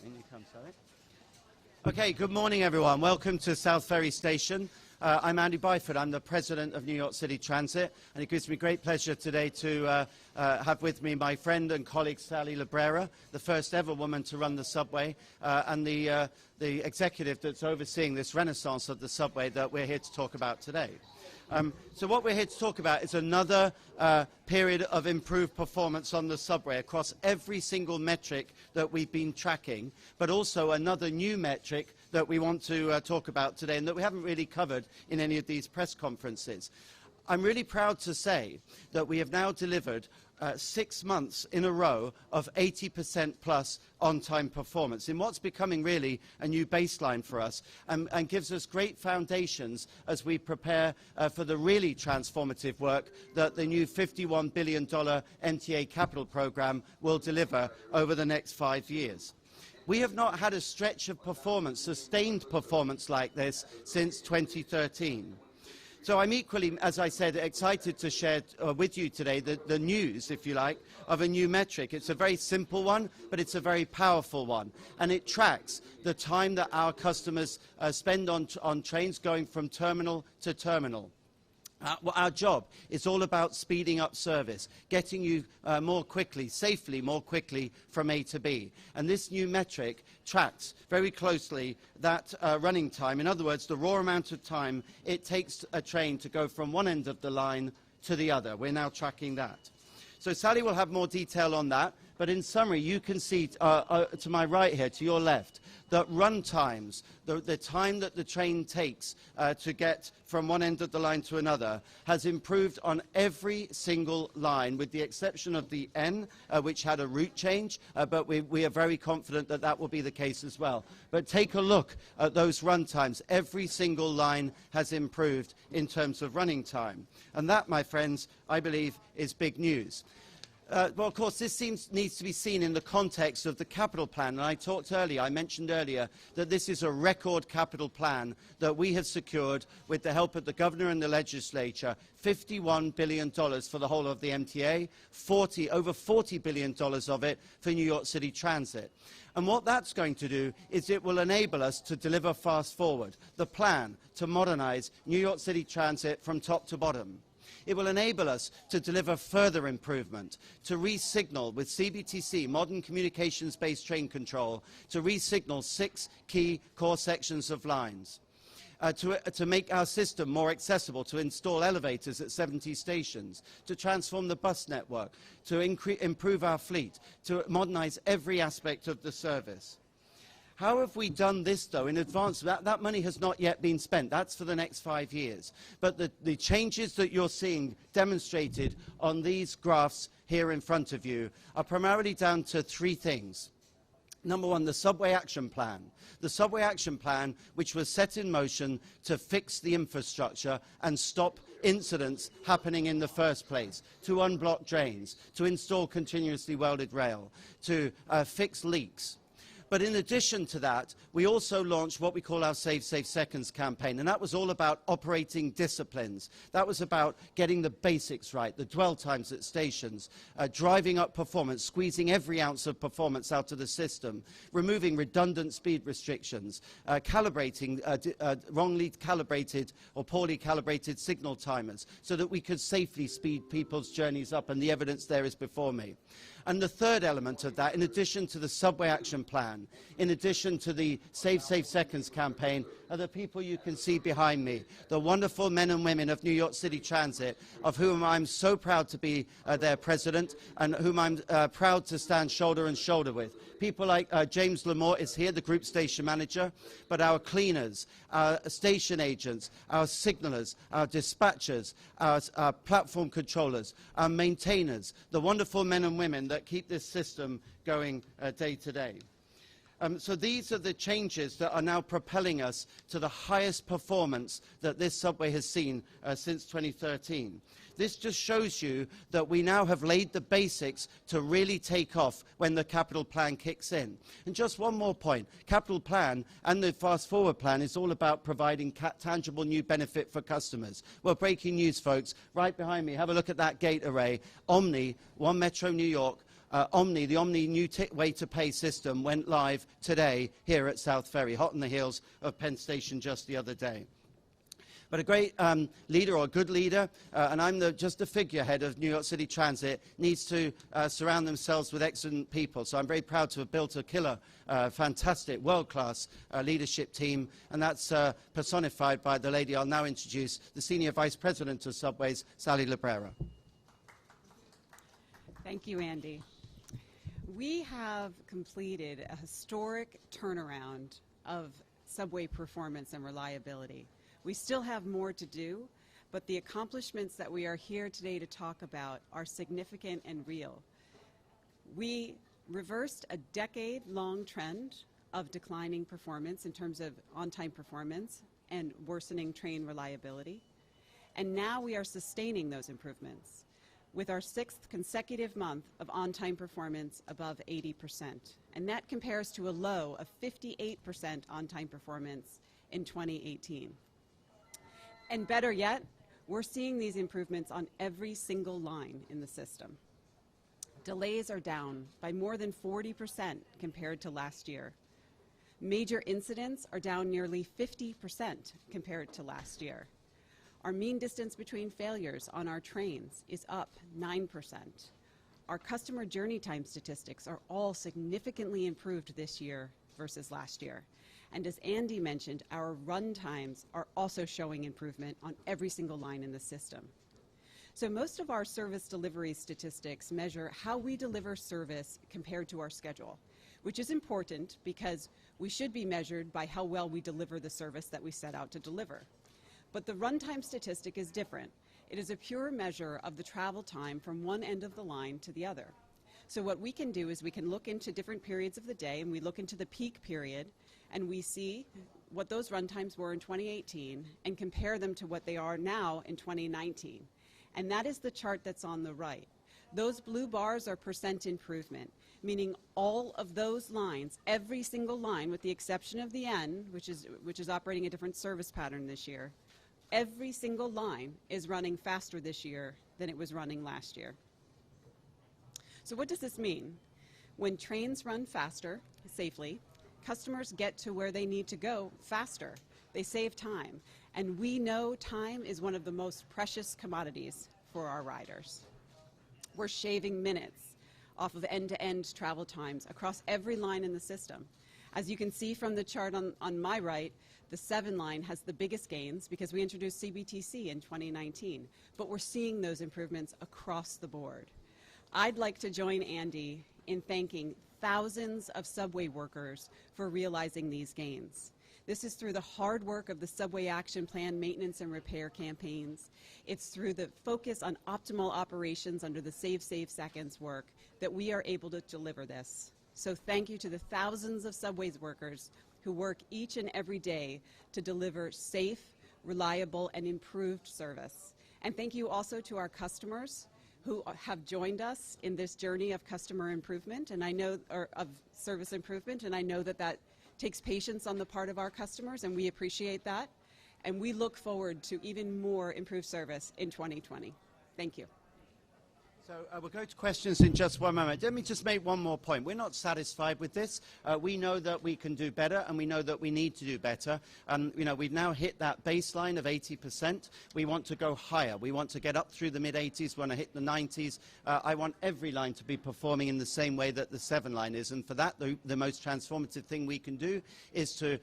In you come, Sally. Okay, good morning, everyone. Welcome to South Ferry Station. I'm Andy Byford. I'm the president of New York City Transit, and it gives me great pleasure today to have with me my friend and colleague Sally Labrera, the first ever woman to run the subway, and the executive that's overseeing this renaissance of the subway that we're here to talk about today. So what we're here to talk about is another period of improved performance on the subway across every single metric that we've been tracking, but also another new metric that we want to talk about today and that we haven't really covered in any of these press conferences. I'm really proud to say that we have now delivered 6 months in a row of 80% plus on-time performance in what's becoming really a new baseline for us, and gives us great foundations as we prepare for the really transformative work that the new $51 billion MTA capital program will deliver over the next 5 years. We have not had a stretch of performance, sustained performance like this since 2013. So I'm equally, as I said, excited to share with you today the news, if you like, of a new metric. It's a very simple one, but it's a very powerful one. And it tracks the time that our customers spend on trains going from terminal to terminal. Our job is all about speeding up service, getting you more quickly, safely, more quickly from A to B. And this new metric tracks very closely that running time. In other words, the raw amount of time it takes a train to go from one end of the line to the other. We're now tracking that. So Sally will have more detail on that. But in summary, you can see to my right here, to your left, that run times, the time that the train takes to get from one end of the line to another, has improved on every single line, with the exception of the N, which had a route change, but we are very confident that that will be the case as well. But take a look at those run times. Every single line has improved in terms of running time. And that, my friends, I believe, is big news. Well, of course, this needs to be seen in the context of the capital plan. And I mentioned earlier that this is a record capital plan that we have secured with the help of the governor and the legislature, $51 billion for the whole of the MTA, over $40 billion of it for New York City Transit. And what that's going to do is it will enable us to deliver Fast Forward, the plan to modernize New York City Transit from top to bottom. It will enable us to deliver further improvement, to re-signal with CBTC, modern communications-based train control, to re-signal 6 key core sections of lines, to make our system more accessible, to install elevators at 70 stations, to transform the bus network, to improve our fleet, to modernize every aspect of the service. How have we done this, though, in advance? That money has not yet been spent. That's for the next 5 years. But the changes that you're seeing demonstrated on these graphs here in front of you are primarily down to 3 things. Number one, the Subway Action Plan. The Subway Action Plan, which was set in motion to fix the infrastructure and stop incidents happening in the first place, to unblock drains, to install continuously welded rail, to fix leaks. But in addition to that, we also launched what we call our Save Seconds campaign, and that was all about operating disciplines. That was about getting the basics right, the dwell times at stations, driving up performance, squeezing every ounce of performance out of the system, removing redundant speed restrictions, calibrating wrongly calibrated or poorly calibrated signal timers so that we could safely speed people's journeys up, and the evidence there is before me. And the third element of that, in addition to the Subway Action Plan, in addition to the Save Seconds campaign, are the people you can see behind me, the wonderful men and women of New York City Transit, of whom I'm so proud to be their president, and whom I'm proud to stand shoulder and shoulder with. People like James Lamore is here, the group station manager, but our cleaners, our station agents, our signalers, our dispatchers, our platform controllers, our maintainers, the wonderful men and women that keep this system going day to day. So these are the changes that are now propelling us to the highest performance that this subway has seen since 2013. This just shows you that we now have laid the basics to really take off when the capital plan kicks in. And just one more point, capital plan and the Fast Forward plan is all about providing tangible new benefit for customers. Well, breaking news, folks, right behind me, have a look at that gate array. Omni, One Metro New York, Omni, the Omni new way to pay system, went live today here at South Ferry, hot on the heels of Penn Station just the other day. But a great leader, or a good leader, and I'm just the figurehead of New York City Transit, needs to surround themselves with excellent people. So I'm very proud to have built a killer, fantastic, world-class leadership team, and that's personified by the lady I'll now introduce, the Senior Vice President of Subways, Sally Librera. Thank you, Andy. We have completed a historic turnaround of subway performance and reliability. We still have more to do, but the accomplishments that we are here today to talk about are significant and real. We reversed a decade-long trend of declining performance in terms of on-time performance and worsening train reliability, and now we are sustaining those improvements with our 6th consecutive month of on-time performance above 80%, and that compares to a low of 58% on-time performance in 2018. And better yet, we're seeing these improvements on every single line in the system. Delays are down by more than 40% compared to last year. Major incidents are down nearly 50% compared to last year. Our mean distance between failures on our trains is up 9%. Our customer journey time statistics are all significantly improved this year versus last year. And as Andy mentioned, our run times are also showing improvement on every single line in the system. So most of our service delivery statistics measure how we deliver service compared to our schedule, which is important because we should be measured by how well we deliver the service that we set out to deliver. But the runtime statistic is different. It is a pure measure of the travel time from one end of the line to the other. So what we can do is we can look into different periods of the day, and we look into the peak period, and we see what those run times were in 2018 and compare them to what they are now in 2019. And that is the chart that's on the right. Those blue bars are percent improvement, meaning all of those lines, every single line with the exception of the N, which is operating a different service pattern this year, every single line is running faster this year than it was running last year. So what does this mean? When trains run faster, safely, customers get to where they need to go faster. They save time. And we know time is one of the most precious commodities for our riders. We're shaving minutes off of end-to-end travel times across every line in the system. As you can see from the chart on my right, the 7 line has the biggest gains because we introduced CBTC in 2019. But we're seeing those improvements across the board. I'd like to join Andy in thanking thousands of subway workers for realizing these gains. This is through the hard work of the Subway Action Plan maintenance and repair campaigns. It's through the focus on optimal operations under the Save Seconds work that we are able to deliver this. So thank you to the thousands of Subways workers who work each and every day to deliver safe, reliable, and improved service. And thank you also to our customers who have joined us in this journey of customer improvement, and I know, or of service improvement, and I know that that takes patience on the part of our customers, and we appreciate that. And we look forward to even more improved service in 2020. Thank you. So we'll go to questions in just one moment. Let me just make one more point. We're not satisfied with this. We know that we can do better, and we know that we need to do better. We've now hit that baseline of 80%. We want to go higher. We want to get up through the mid-80s. We want to hit the 90s. I want every line to be performing in the same way that the 7 line is. And for that, the most transformative thing we can do is to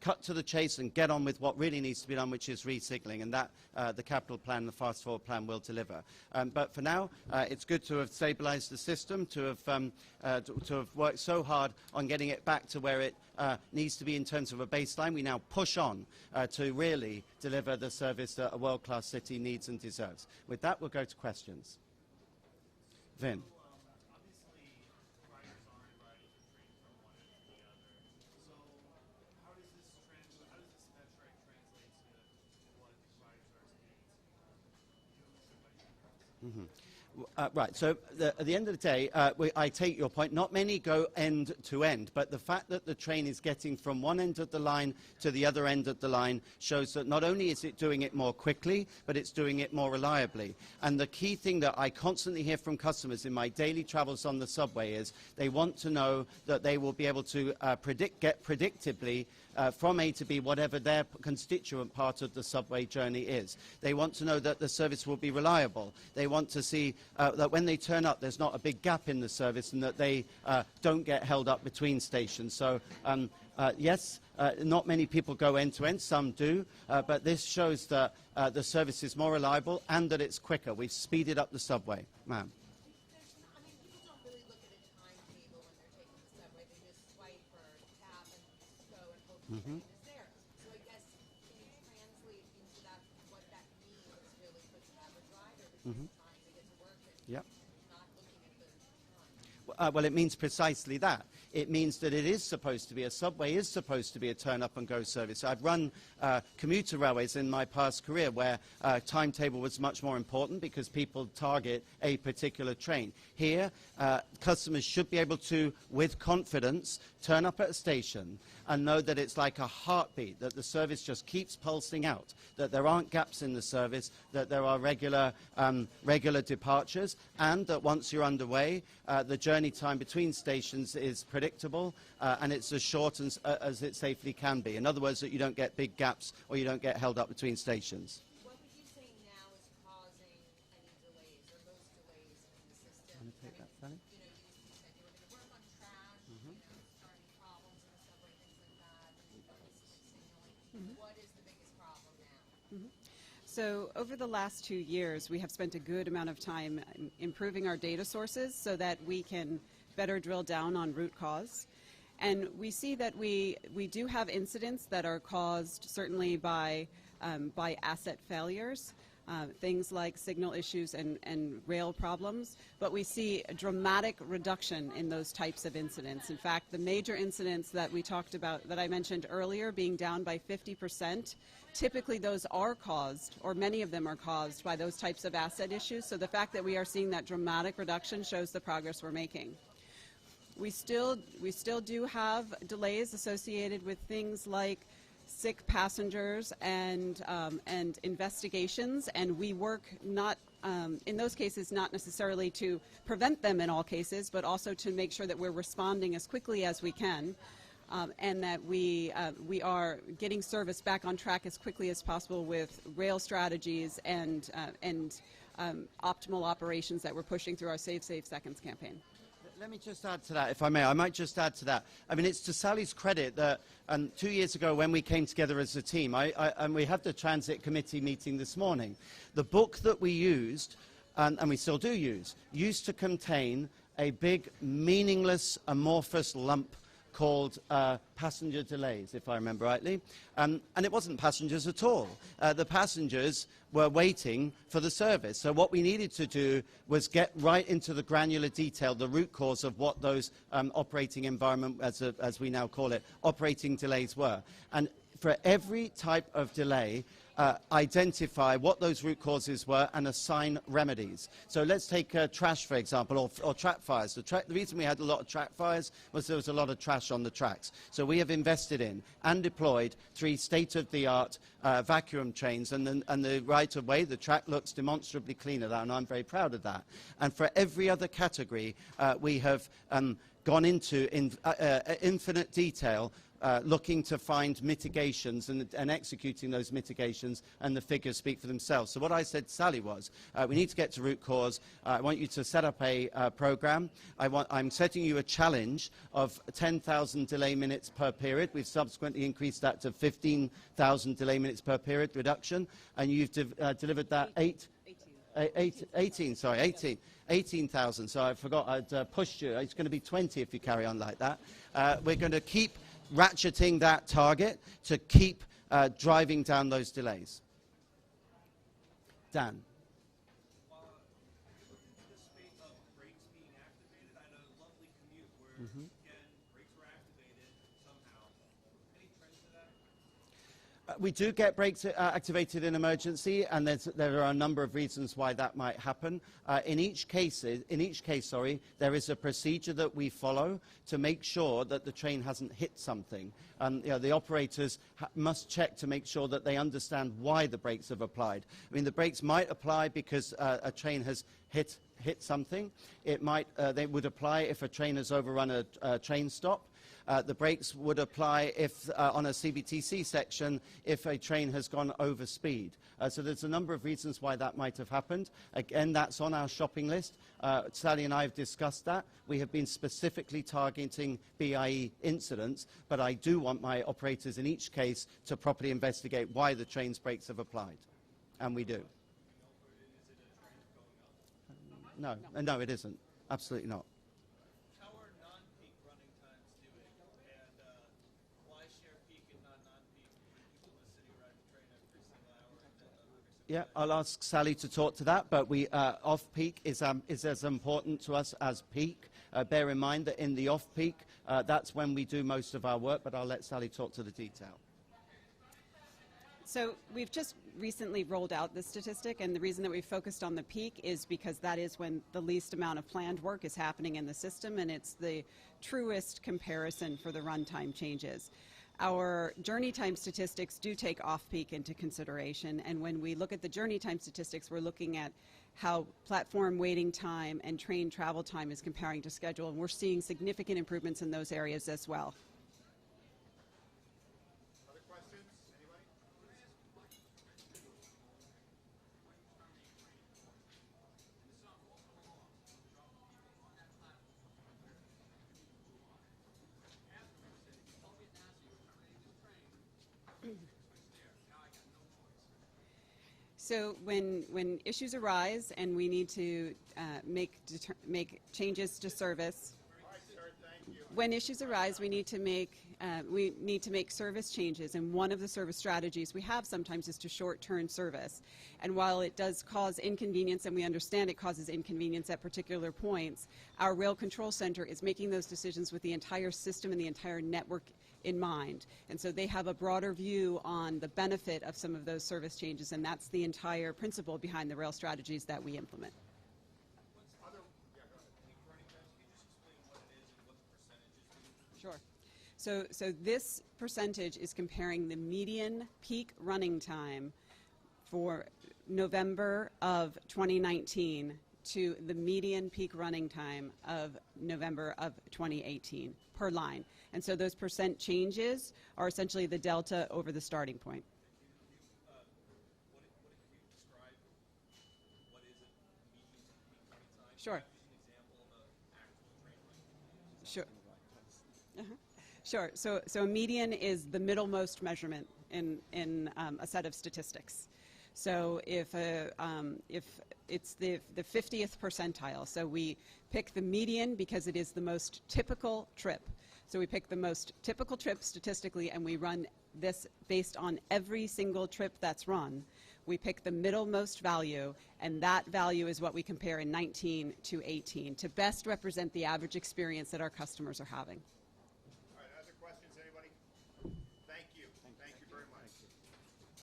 cut to the chase and get on with what really needs to be done, which is resignaling. And that the capital plan, the fast forward plan will deliver. But for now, it's good to have stabilized the system, to have worked so hard on getting it back to where it needs to be in terms of a baseline. We now push on to really deliver the service that a world-class city needs and deserves. With that, we'll go to questions. Vin. Right. So at the end of the day, I take your point. Not many go end to end, but the fact that the train is getting from one end of the line to the other end of the line shows that not only is it doing it more quickly, but it's doing it more reliably. And the key thing that I constantly hear from customers in my daily travels on the subway is they want to know that they will be able to get predictably from A to B, whatever their constituent part of the subway journey is. They want to know that the service will be reliable. They want to see that when they turn up, there's not a big gap in the service and that they don't get held up between stations. So, yes, not many people go end-to-end, some do, but this shows that the service is more reliable and that it's quicker. We've speeded up the subway. Ma'am. I mean, people don't really look at a timetable when they're taking the subway. They just swipe or tap and go and hope the train is there. So I guess, can you translate into that what that means really for the average rider between the time they get to work and Yep. not looking at the time? Well, it means precisely that. It means that it is supposed to be, a subway is supposed to be a turn-up-and-go service. I've run commuter railways in my past career where timetable was much more important because people target a particular train. Here, customers should be able to, with confidence, turn up at a station and know that it's like a heartbeat, that the service just keeps pulsing out, that there aren't gaps in the service, that there are regular departures, and that once you're underway, the journey time between stations is predictable and it's as short as it safely can be. In other words, that you don't get big gaps or you don't get held up between stations. What would you say now is causing any delays or most delays in the system? Want to take that, Sally? You know, you said you were going to work on trash, you know, starting problems in the subway, things like that, signaling. What is the biggest problem now? So over the last 2 years, we have spent a good amount of time improving our data sources so that we can better drill down on root cause. And we see that we do have incidents that are caused certainly by asset failures, things like signal issues and rail problems, but we see a dramatic reduction in those types of incidents. In fact, the major incidents that we talked about, that I mentioned earlier, being down by 50%, typically those are caused, or many of them are caused, by those types of asset issues. So the fact that we are seeing that dramatic reduction shows the progress we're making. We still do have delays associated with things like sick passengers and investigations, and we work not in those cases not necessarily to prevent them in all cases, but also to make sure that we're responding as quickly as we can, and that we are getting service back on track as quickly as possible with rail strategies and optimal operations that we're pushing through our Save Seconds campaign. Let me just add to that, if I may. I might just add to that. I mean, it's to Sally's credit that 2 years ago when we came together as a team, and we had the Transit Committee meeting this morning, the book that we used, and we still do use, used to contain a big, meaningless, amorphous lump called passenger delays, if I remember rightly. And it wasn't passengers at all. The passengers were waiting for the service. So what we needed to do was get right into the granular detail, the root cause of what those operating environment, as we now call it, operating delays were. And for every type of delay, identify what those root causes were and assign remedies. So let's take trash, for example, or track fires. The reason we had a lot of track fires was there was a lot of trash on the tracks. So we have invested in and deployed 3 state-of-the-art vacuum trains, and the right-of-way, the track looks demonstrably cleaner now, and I'm very proud of that. And for every other category, we have gone into infinite detail looking to find mitigations and executing those mitigations, and the figures speak for themselves. So what I said to Sally was, we need to get to root cause. I want you to set up a program. I'm setting you a challenge of 10,000 delay minutes per period. We've subsequently increased that to 15,000 delay minutes per period reduction, and you've delivered that 18,000. So I forgot I'd pushed you. It's going to be 20 if you carry on like that. We're going to keep ratcheting that target to keep driving down those delays. Dan. We do get brakes activated in emergency, and there are a number of reasons why that might happen. In each case, there is a procedure that we follow to make sure that the train hasn't hit something. The operators must check to make sure that they understand why the brakes have applied. I mean, the brakes might apply because a train has hit something. They would apply if a train has overrun a train stop. The brakes would apply if, on a CBTC section, if a train has gone over speed. So there's a number of reasons why that might have happened. Again, that's on our shopping list. Sally and I have discussed that. We have been specifically targeting BIE incidents, but I do want my operators in each case to properly investigate why the train's brakes have applied. And we do. No, it isn't. Absolutely not. How are non-peak running times doing? And why share peak and not non-peak when people in the city ride the train every single hour and then every single Yeah, I'll ask Sally to talk to that, but off-peak is as important to us as peak. Bear in mind that in the off-peak, that's when we do most of our work, but I'll let Sally talk to the detail. So we've just recently rolled out this statistic, and the reason that we focused on the peak is because that is when the least amount of planned work is happening in the system, and it's the truest comparison for the runtime changes. Our journey time statistics do take off-peak into consideration, and when we look at the journey time statistics, we're looking at how platform waiting time and train travel time is comparing to schedule, and we're seeing significant improvements in those areas as well. Other questions? Anybody? So when issues arise and we need to make changes to service, All right, sir, thank you. when issues arise, we need to make service changes, and one of the service strategies we have sometimes is to short-term service. And while it does cause inconvenience, and we understand it causes inconvenience at particular points, our Rail Control Center is making those decisions with the entire system and the entire network in mind. And so they have a broader view on the benefit of some of those service changes, and that's the entire principle behind the rail strategies that we implement. Yeah, go ahead. peak running times? Can you just explain what it is and what the percentages do? Sure. So this percentage is comparing the median peak running time for November of 2019 to the median peak running time of November of 2018 per line. And so those percent changes are essentially the delta over the starting point. Can you describe what is a median peak running time? Sure. Use an example of an actual train running. Sure. Sure. So a median is the middlemost measurement in a set of statistics. So if it's the 50th percentile, so we pick the median because it is the most typical trip. So we pick the most typical trip statistically, and we run this based on every single trip that's run. We pick the middlemost value, and that value is what we compare in 19 to 18 to best represent the average experience that our customers are having.